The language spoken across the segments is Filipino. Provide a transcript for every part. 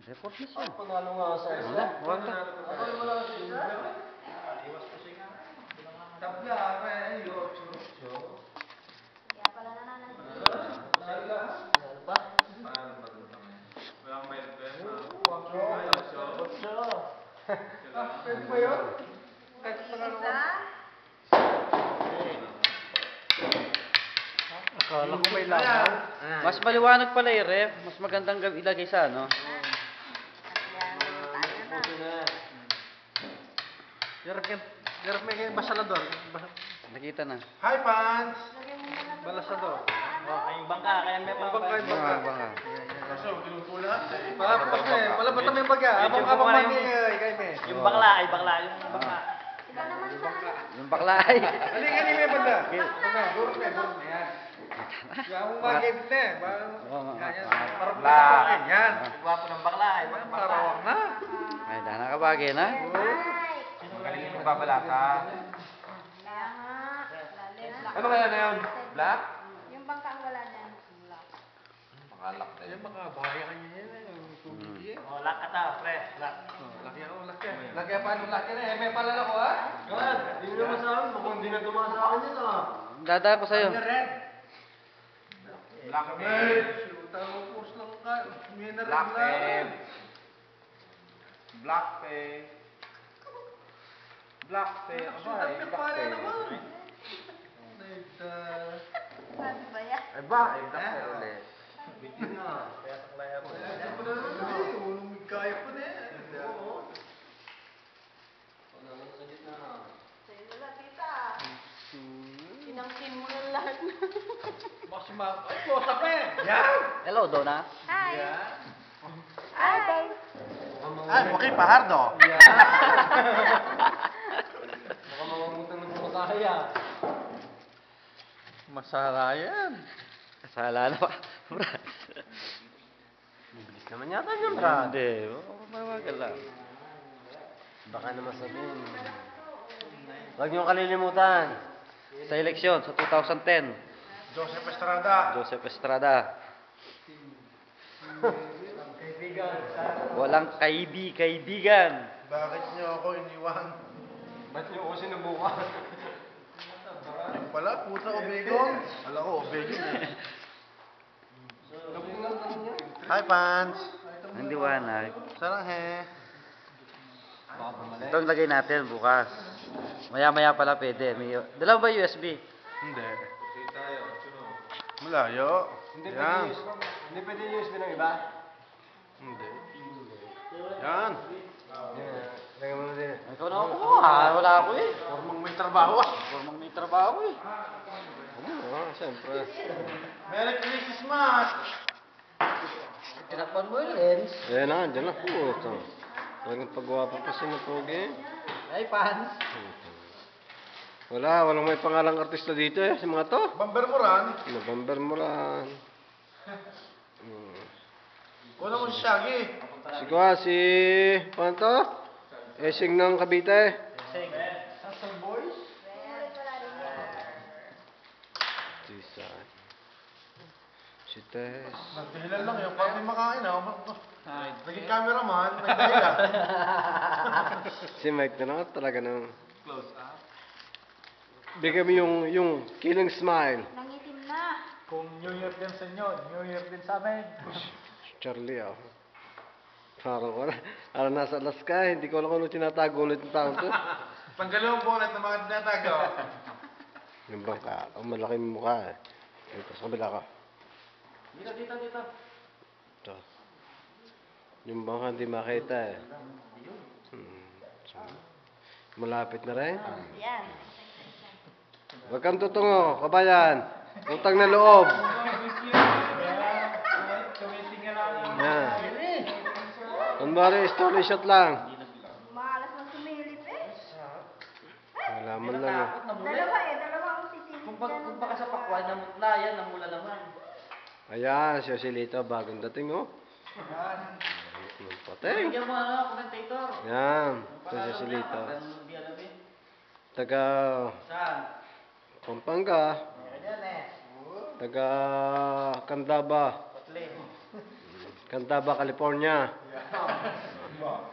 Report na siya. Panalo nga sa isa. Wala. Ako wala sa isa. Iwas ko siya. Tabla, ay, ocho. Kaya pala nananalo. Ano ba? Walang may pwede ba yun? Isa. Akala ko may langaw. Mas maliwanag pala yung ref. Mas magandang ilagay sa ano. Ayan, tayo na. Garap may kayo basalador. Nakita na. Hi, Pans! Lagyan mo muna doon. Basalador. Kayong bangka, kaya may Bangka, Banga, banga. Kaso, kinutula. Wala ba may baga? Abang mani, kay me. Yung bakla, ay bakla, yung bangka. Ikaw naman sa ano. Yung baklay. Ano may banda? Banda, gurot na, yan. Yung magigit na, parang pulakin, yan. Gwapo ng bakla, ay bakla. Parawang na. Ay, dana ka bagay na. Ay. Magaling yung magbabalata. Kaya nga. Lalim. Ano kaya na yun? Black? Yung bangka ang wala niyan. Black. Makalak na yun. Mga bahaya ka niya yun. Tubig eh. O, lock ata, pre, lock. Laki ako, laki. Laki pa nung laki na. May palala ko ha? God, hindi mo naman sa akin. Mukhang hindi na tumasa akin yun ah. Dadaan ko sa'yo. Black pep. Tawag course lang ka. Black pep. Black pep. Black pep. Black pep. Sabi ba yan? Ay ba? Ay black pep ulit. Bitin na. Kaya taklaya po. Ulong kaya pa na yan. Sa'yo wala, tita. Pinangkin mo ng lahat. Mas ay, posa pa eh. Yan! Hello, Donna. Hi. Hi. Ay, okay pa, Hardo. Yan! Baka mamamutan ng masaya. Masara yan. Kasala na pa. Brad. Bibilis naman yata niyan, Brad. Hindi. Mawagal lang. Baka naman sabihin. Huwag niyong kalilimutan. Sa eleksyon, sa 2010. Joseph Estrada. Joseph Estrada. Kaibigan. Walang kaibigan. Bakit niyo ako iniwan? Ba't niyo ako sinubukan? Yung pala, puta Obegon. Alam ko, Obegon eh. Hi, Pans. Hindi wanag. Sarang he. Ito ang lagay natin bukas. Maya-maya pala pwede. Dalawa ba USB? Hindi. Malayo. Hindi yan. Hindi pwede yung USB ng iba? Hindi. Yan. Lagyan mo na din. Ikaw na ako. Wala ako eh. Formang may trabaho ah. Formang may trabaho eh. Siyempre. Merry Christmas! Tinakpan mo yung lens. Ayan na, dyan na po. Talagang pagwapo pa si Natugi. Ay, Pans. Walang may pangalang artista dito eh, si mga to. Bamber Moran. Bamber Moran. Kuna mo si Shaggy. Si paano to? Esing ng Cavite. Sasang Boys? Si Tess. Nagdahilan lang yun, para may makain naging cameraman, nagdahilan. Si Mike na lang talaga nang close up. Bigyan mo yung killing smile. Nangitim na. Kung New Year din sa inyo, New Year din sa amin. Charlie Parang nasa Alaska, hindi ko alam kung ano tinatago ulit ng taon to. Tanggalin mo ulit ng mga tinatago. Yung bangka, ang malaking mukha eh. Ito, sa kabila ka. Dito. Ito. Yung bangka hindi makita eh. Malapit na rin. Yan. Huwag kang tutungo, kabayan. Utang na loob. Yan. Kunwari, story shot lang. Malas na sumilip eh. Wala man lang eh. Dalawa ang sisilip. Kung baka sa pakwan, namutla yan, namula naman. Ayan, si Joselito, bagong dating oh. Patay. Bigyan mo commentator. Yan, si Joselito. Hindi alam eh. Taga Saan? Pampanga. Taga Candaba. Cantaba, California.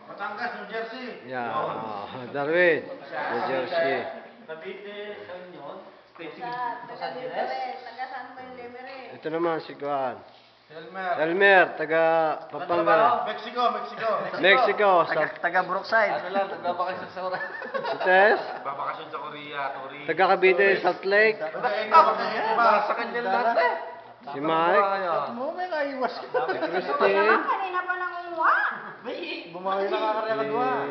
Batangas, New Jersey. Yeah. Darwin, New Jersey. Cavite, saan yun? Taga dito rin. Taga San Juan Lemery. Ito naman si Kuan. Elmer. Elmer, taga Pampanga. Mexico, Mexico. Mexico. Taga Brookside. Ano lang, nagbabakasyon sa oras. Si Tess. Babakasyon sa Korea, Tori. Taga Cavite, Salt Lake. Sa kanya lahat eh. Si Mike. Mo may naiwas ka. Si Christine. Kanina pa nangunguha. Bumawi na kakarya ka doon.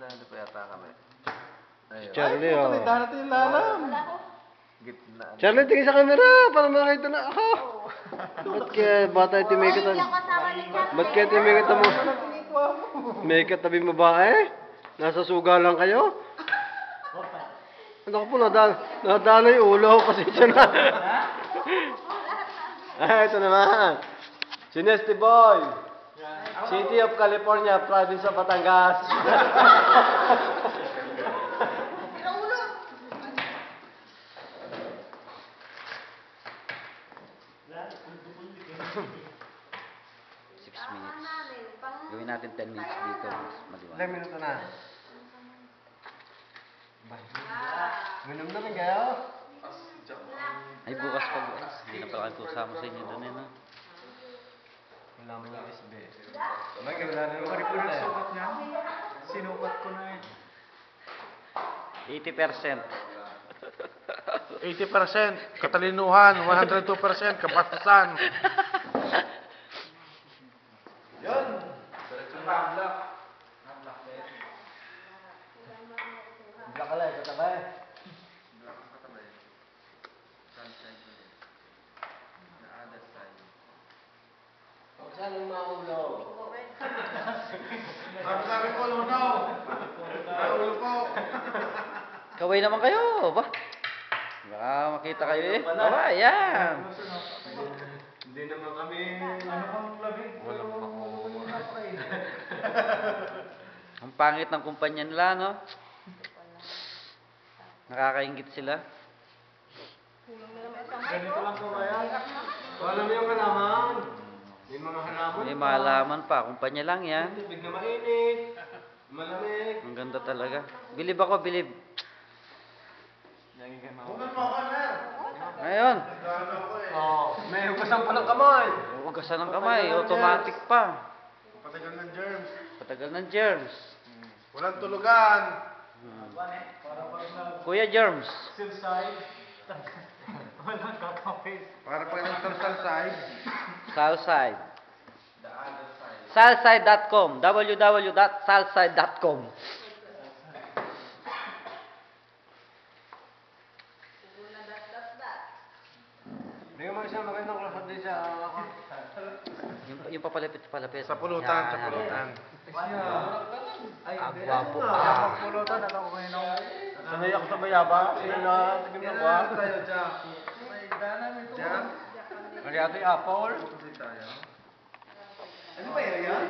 Dahil pa yata kami. Si Charlie, oh. Darating yung lalam. Wala ko. Charlie, tingin sa camera para makita na ako. Ba't kaya bata ito may Hindi kata? ako kasama ni Charlie. Ba't kaya ito may kata mo? May katabi babae? Nasa suga lang kayo? Ano ko po, nadala yung ulo ko kasi siya na. Ito naman. Si Nesty Boy. City of California, province of Batangas. Ulo. Gawin natin 10 minutes dito. Mas maliwanag. Ilang minuto na? Minom na rin kayo? Ay, bukas pa bukas. Hindi na pala kayo kasama sa inyo doon eh, no? Wala mo yung SB. May wala na yung report eh. Sukat niya. Sinukat ko na eh. 80%. 80% katalinuhan, 102% kapatasan. Black ka lang, katabay. Huwag saan yung maulo. Sabi ko, lunaw. Ay, ulo po. Kaway naman kayo, ba? Baka makita kayo eh. Kaway, yan. Hindi naman kami... Ano bang lamig? Walang Ang pangit ng kumpanya nila, no? Nakakaingit sila. Ganito lang ko kaya. Wala mo yung halaman. May mga halaman. May malaman pa. Kumpanya lang yan. Tubig na mainit. Malamig. Ang ganda talaga. Bilib ako, bilib. Huwag mo ako, Mer. Ngayon, May hugasan pa ng kamay. hugasan ng kamay. Automatic pa. Patagal ng germs. Patagal ng germs. Walang tulugan. Kuya Germs. Silside. Walang kakapit. Para pag nagtarsal side. Salside. Salside.com. www.salside.com. Hindi mo siya magandang klasad din siya. Yung papalapit. Sa pulutan, Yan. sa pulutan. Ang gwapo Ah, pa. Pulutan, alam ko ngayon ako. Sanay ako sa bayaba. Sino na tigim na ba? Diyan. Kaya ito yung apple. Ano ba yan?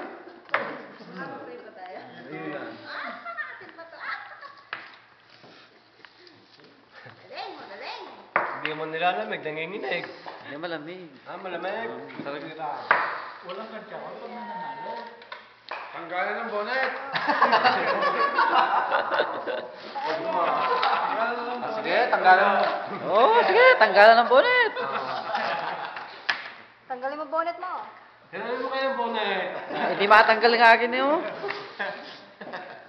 Prito tayo. Nakatid pa to. Magaling, magaling. Hindi mo nilalamig, nanginginig. Hindi malamig. Ah, malamig. Talaga. Walang kantya ko pag nananalo. Tanggalan ng bonnet. Sige, tanggalan mo. Oo, sige, tanggalan ng bonnet. Tanggalin mo bonnet mo. Kailangan mo kayong bonnet. Hindi matanggal nga akin yun.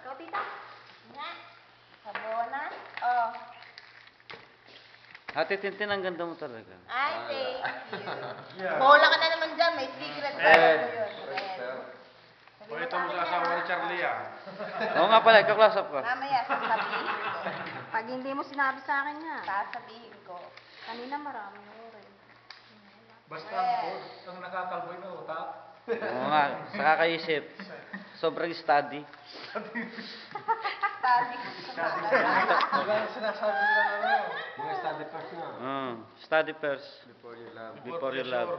Ikaw, tita. Nga. Sabona. Oh. Ate Tintin, ang ganda mo talaga. Ay, thank you. Bola ka na naman dyan. May secret. Pakita mo sa asawa ni Charlie ah. Oo nga pala, ikaw-class up ka. Mamaya, sasabihin ko. Pag hindi mo sinabi sa akin nga, sasabihin ko. Kanina marami rin. Basta ang nakakalboy na utak. Oo nga, sa kakaisip. Sobrang study. Study ko sa mga. Sinasabi nila ano. Mga study first na. Study first. Before you love. Before you love.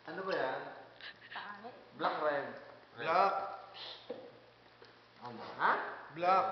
Ano ba yan? Pangit. Black red. Black. Ano? Ha? Black.